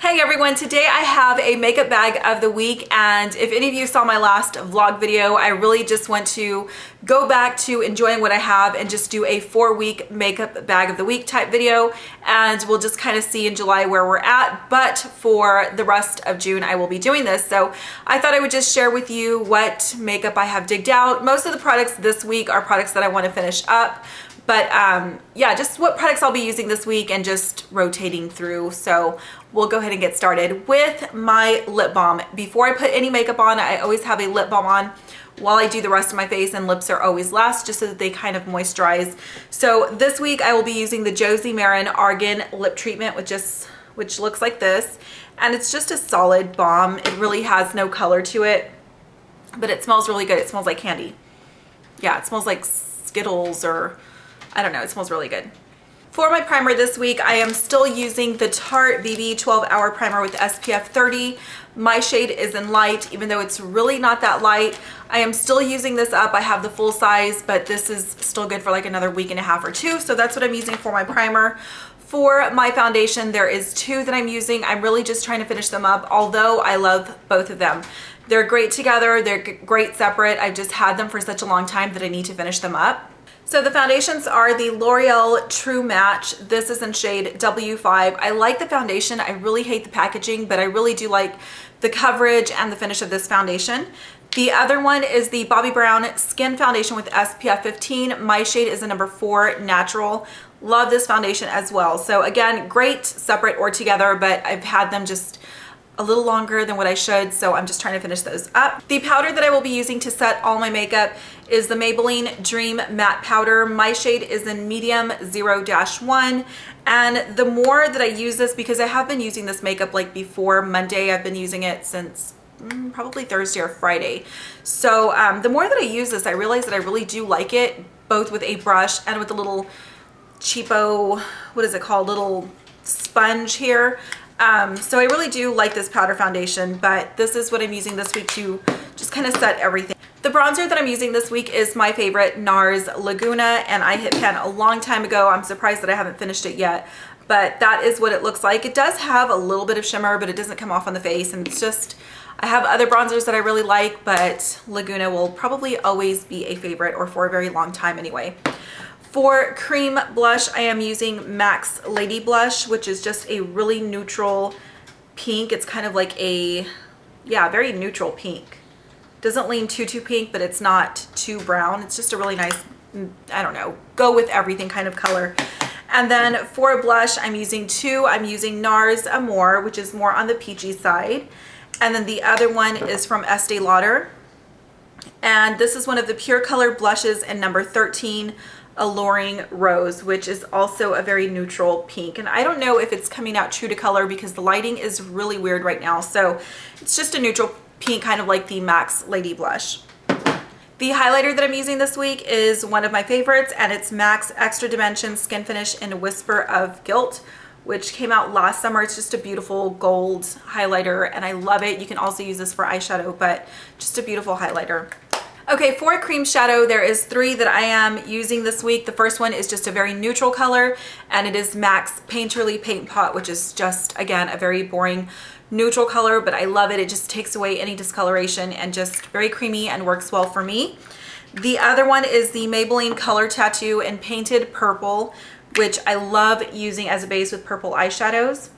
Hey everyone, today I have a makeup bag of the week, and if any of you saw my last vlog video, I really just want to go back to enjoying what I have and just do a 4-week makeup bag of the week type video, and we'll just kind of see in July where we're at. But for the rest of June I will be doing this, so I thought I would just share with you what makeup I have digged out. Most of the products this week are products that I want to finish up, but yeah, just what products I'll be using this week and just rotating through. So we'll go ahead and get started with my lip balm. Before I put any makeup on, I always have a lip balm on while I do the rest of my face, and lips are always last just so that they kind of moisturize. So this week I will be using the Josie Maran Argan Lip Treatment, which looks like this. And it's just a solid balm. It really has no color to it, but it smells really good. It smells like candy. Yeah, it smells like Skittles, or I don't know, it smells really good. For my primer this week, I am still using the Tarte BB 12 Hour Primer with SPF 30. My shade is in light, even though it's really not that light. I am still using this up. I have the full size, but this is still good for like another week and a half or two. So that's what I'm using for my primer. For my foundation, there is two that I'm using. I'm really just trying to finish them up, although I love both of them. They're great together. They're great separate. I've just had them for such a long time that I need to finish them up. So the foundations are the L'Oreal True Match. This is in shade W5. I like the foundation. I really hate the packaging, but I really do like the coverage and the finish of this foundation. The other one is the Bobbi Brown Skin Foundation with SPF 15. My shade is a number 4 Natural. Love this foundation as well. So again, great separate or together, but I've had them just a little longer than what I should, so I'm just trying to finish those up. The powder that I will be using to set all my makeup is the Maybelline Dream Matte Powder. My shade is in medium 0-1, and the more that I use this, because I have been using this makeup like before Monday, I've been using it since probably Thursday or Friday. So the more that I use this, I realize that I really do like it, both with a brush and with a little cheapo, what is it called, little sponge here. So I really do like this powder foundation, but this is what I'm using this week to just kind of set everything. The bronzer that I'm using this week is my favorite NARS Laguna, and I hit pan a long time ago. I'm surprised that I haven't finished it yet, but that is what it looks like. It does have a little bit of shimmer, but it doesn't come off on the face, and it's just, I have other bronzers that I really like, but Laguna will probably always be a favorite, or for a very long time anyway. For cream blush, I am using MAC's Ladyblush, which is just a really neutral pink. It's kind of like a, yeah, very neutral pink. Doesn't lean too pink, but it's not too brown. It's just a really nice, I don't know, go with everything kind of color. And then for blush, I'm using two. I'm using NARS Amore, which is more on the peachy side. And then the other one is from Estee Lauder. And this is one of the Pure Color blushes in number 13. Alluring Rose, which is also a very neutral pink, and I don't know if it's coming out true to color because the lighting is really weird right now, so it's just a neutral pink, kind of like the MAC's Lady Blush. The highlighter that I'm using this week is one of my favorites, and it's MAC's Extra Dimension Skin Finish in Whisper of Guilt, which came out last summer. It's just a beautiful gold highlighter, and I love it. You can also use this for eyeshadow, but just a beautiful highlighter. Okay, for cream shadow, there is 3 that I am using this week. The first one is just a very neutral color, and it is MAC's Painterly Paint Pot, which is just, again, a very boring neutral color, but I love it. It just takes away any discoloration and just very creamy and works well for me. The other one is the Maybelline Color Tattoo in Painted Purple, which I love using as a base with purple eyeshadows.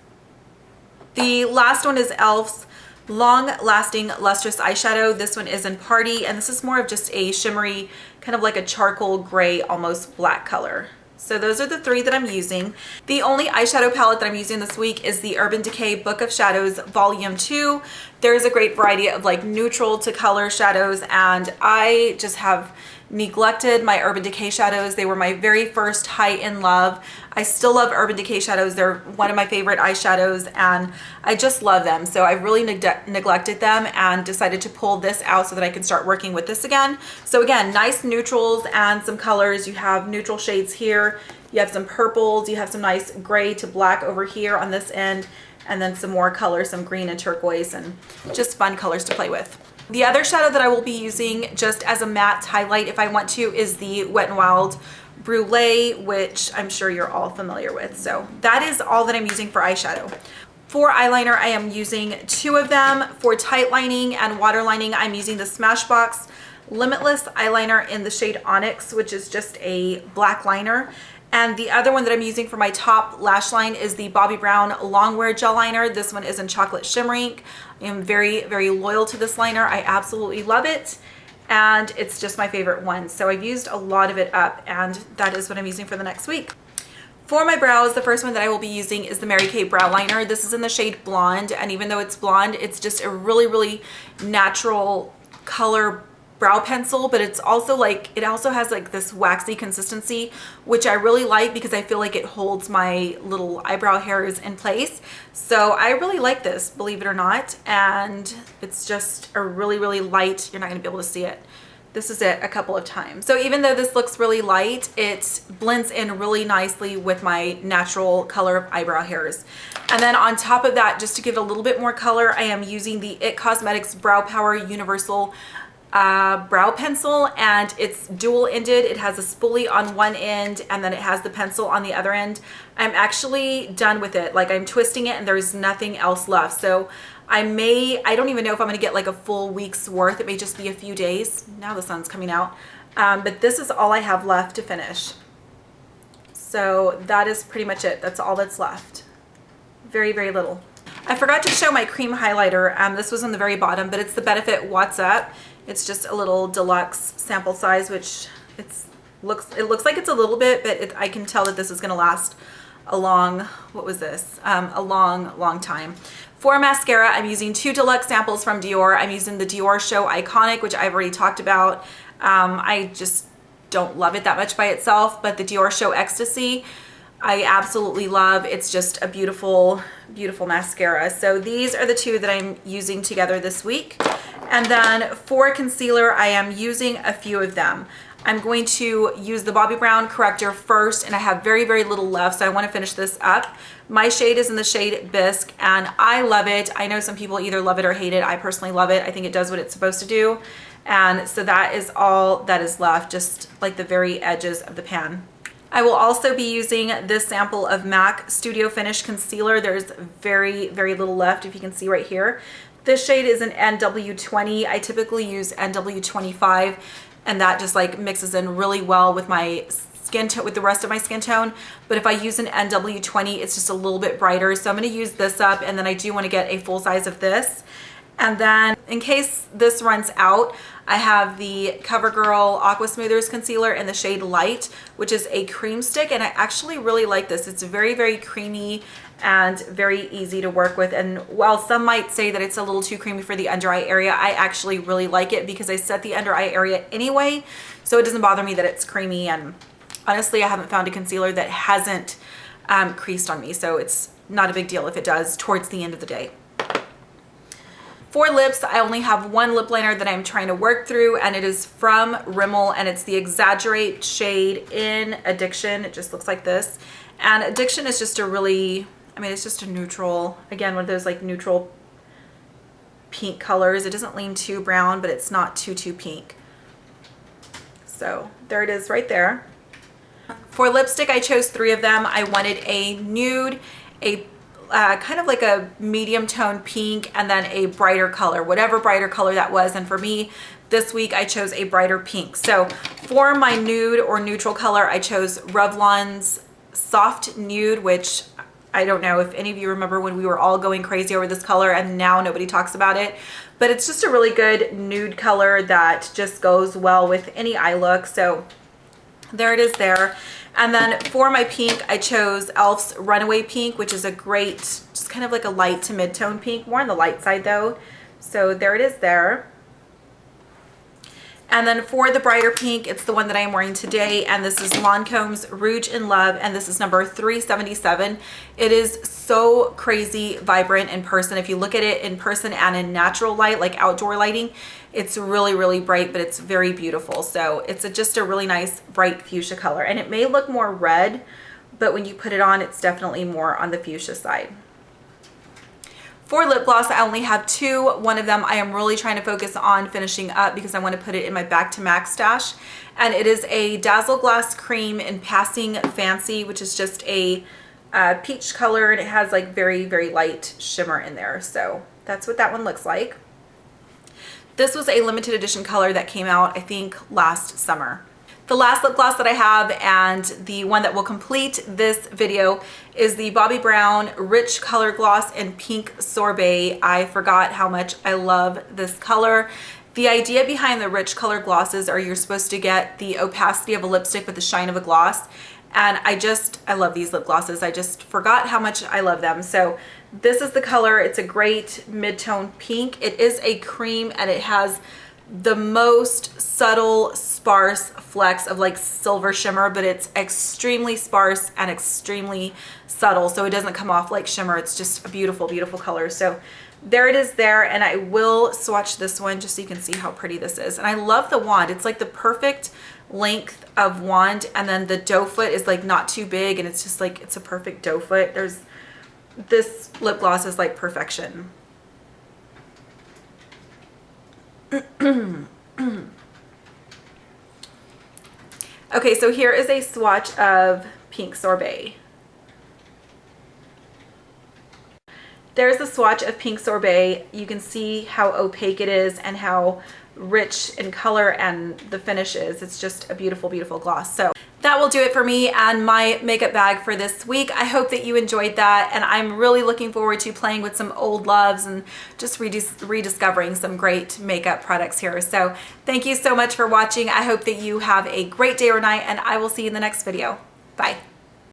The last one is e.l.f.'s Long Lasting Lustrous Eyeshadow. This one is in Party, and this is more of just a shimmery, kind of like a charcoal gray, almost black color. So those are the 3 that I'm using. The only eyeshadow palette that I'm using this week is the Urban Decay Book of Shadows Volume 2. There's a great variety of like neutral to color shadows, and I just have neglected my Urban Decay shadows. They were my very first high-end love. I still love Urban Decay shadows. They're one of my favorite eyeshadows, and I just love them. So I really neglected them and decided to pull this out so that I can start working with this again. So again, nice neutrals and some colors. You have neutral shades here. You have some purples. You have some nice gray to black over here on this end, and then some more colors, some green and turquoise, and just fun colors to play with. The other shadow that I will be using just as a matte highlight if I want to is the Wet n Wild Brulee, which I'm sure you're all familiar with. So that is all that I'm using for eyeshadow. For eyeliner, I am using 2 of them. For tight lining and water lining, I'm using the Smashbox Limitless eyeliner in the shade Onyx, which is just a black liner. And the other one that I'm using for my top lash line is the Bobbi Brown Longwear Gel Liner. This one is in Chocolate Shimmer Ink. I am very, very loyal to this liner. I absolutely love it. And it's just my favorite one. So I've used a lot of it up, and that is what I'm using for the next week. For my brows, the first one that I will be using is the Mary Kay Brow Liner. This is in the shade Blonde, and even though it's blonde, it's just a really, really natural color brow pencil, but it's also like, it also has like this waxy consistency, which I really like because I feel like it holds my little eyebrow hairs in place. So I really like this, believe it or not. And it's just a really, really light, you're not gonna be able to see it. This is it a couple of times. So even though this looks really light, it blends in really nicely with my natural color of eyebrow hairs. And then on top of that, just to give it a little bit more color, I am using the IT Cosmetics Brow Power Universal brow pencil, and it's dual ended. It has a spoolie on one end and then it has the pencil on the other end. I'm actually done with it. Like, I'm twisting it and there's nothing else left. So I don't even know if I'm gonna get like a full week's worth. It may just be a few days. Now the sun's coming out. But this is all I have left to finish. So that is pretty much it. That's all that's left. Very, very little. I forgot to show my cream highlighter. This was on the very bottom, but it's the Benefit What's Up. It's just a little deluxe sample size, which it looks like it's a little bit, but I can tell that this is gonna last a long, what was this? A long, long time. For mascara, I'm using 2 deluxe samples from Dior. I'm using the Dior Show Iconic, which I've already talked about. I just don't love it that much by itself, but the Dior Show Ecstasy, I absolutely love. It's just a beautiful, beautiful mascara. So these are the 2 that I'm using together this week. And then for concealer, I am using a few of them. I'm going to use the Bobbi Brown corrector first, and I have very, very little left, so I want to finish this up. My shade is in the shade Bisque, and I love it. I know some people either love it or hate it. I personally love it. I think it does what it's supposed to do. And so that is all that is left, just like the very edges of the pan. I will also be using this sample of MAC Studio Finish Concealer. There's very, very little left, if you can see right here. This shade is an NW20. I typically use NW25, and that just like mixes in really well with my skin tone, with the rest of my skin tone. But if I use an NW20, it's just a little bit brighter. So I'm gonna use this up, and then I do wanna get a full size of this. And then in case this runs out, I have the CoverGirl Aqua Smoothers Concealer in the shade Light, which is a cream stick, and I actually really like this. It's very, very creamy and very easy to work with. And while some might say that it's a little too creamy for the under eye area, I actually really like it because I set the under eye area anyway, so it doesn't bother me that it's creamy. And honestly, I haven't found a concealer that hasn't creased on me, so it's not a big deal if it does towards the end of the day. For lips, I only have one lip liner that I'm trying to work through, and it is from Rimmel, and it's the Exaggerate shade in Addiction. It just looks like this. And Addiction is just a really, I mean, it's just a neutral, again, one of those like neutral pink colors. It doesn't lean too brown, but it's not too pink. So there it is right there. For lipstick, I chose 3 of them. I wanted a nude, a kind of like a medium tone pink, and then a brighter color, whatever brighter color that was. And for me this week, I chose a brighter pink. So for my nude or neutral color, I chose Revlon's Soft Nude, which I don't know if any of you remember when we were all going crazy over this color, and now nobody talks about it, but it's just a really good nude color that just goes well with any eye look. So there it is there. And then for my pink, I chose e.l.f.'s Runaway Pink, which is a great, just kind of like a light to mid-tone pink, more on the light side though. So there it is there. And then for the brighter pink, it's the one that I am wearing today, and this is Lancome's Rouge in Love, and this is number 377. It is so crazy vibrant in person. If you look at it in person and in natural light, like outdoor lighting, it's really, really bright, but it's very beautiful. So it's just a really nice bright fuchsia color, and it may look more red, but when you put it on, it's definitely more on the fuchsia side. For lip gloss, I only have 2. One of them I am really trying to focus on finishing up because I want to put it in my Back to MAC stash. And it is a Dazzle Glass Cream in Passing Fancy, which is just a peach color, and it has like very, very light shimmer in there. So that's what that one looks like. This was a limited edition color that came out, I think, last summer. The last lip gloss that I have, and the one that will complete this video, is the Bobbi Brown Rich Color Gloss in Pink Sorbet. I forgot how much I love this color. The idea behind the rich color glosses are you're supposed to get the opacity of a lipstick with the shine of a gloss. And I love these lip glosses. I just forgot how much I love them. So this is the color. It's a great mid-tone pink. It is a cream, and it has the most subtle, sparse flecks of like silver shimmer, but it's extremely sparse and extremely subtle, so it doesn't come off like shimmer. It's just a beautiful, beautiful color. So there it is there, and I will swatch this one just so you can see how pretty this is. And I love the wand. It's like the perfect length of wand, and then the doe foot is like not too big, and it's just like, it's a perfect doe foot. This lip gloss is like perfection. Okay, so here is a swatch of Pink Sorbet. There's the swatch of Pink Sorbet. You can see how opaque it is and how rich in color and the finish is. It's just a beautiful, beautiful gloss. So that will do it for me and my makeup bag for this week. I hope that you enjoyed that, and I'm really looking forward to playing with some old loves and just rediscovering some great makeup products here. So thank you so much for watching. I hope that you have a great day or night, and I will see you in the next video. Bye.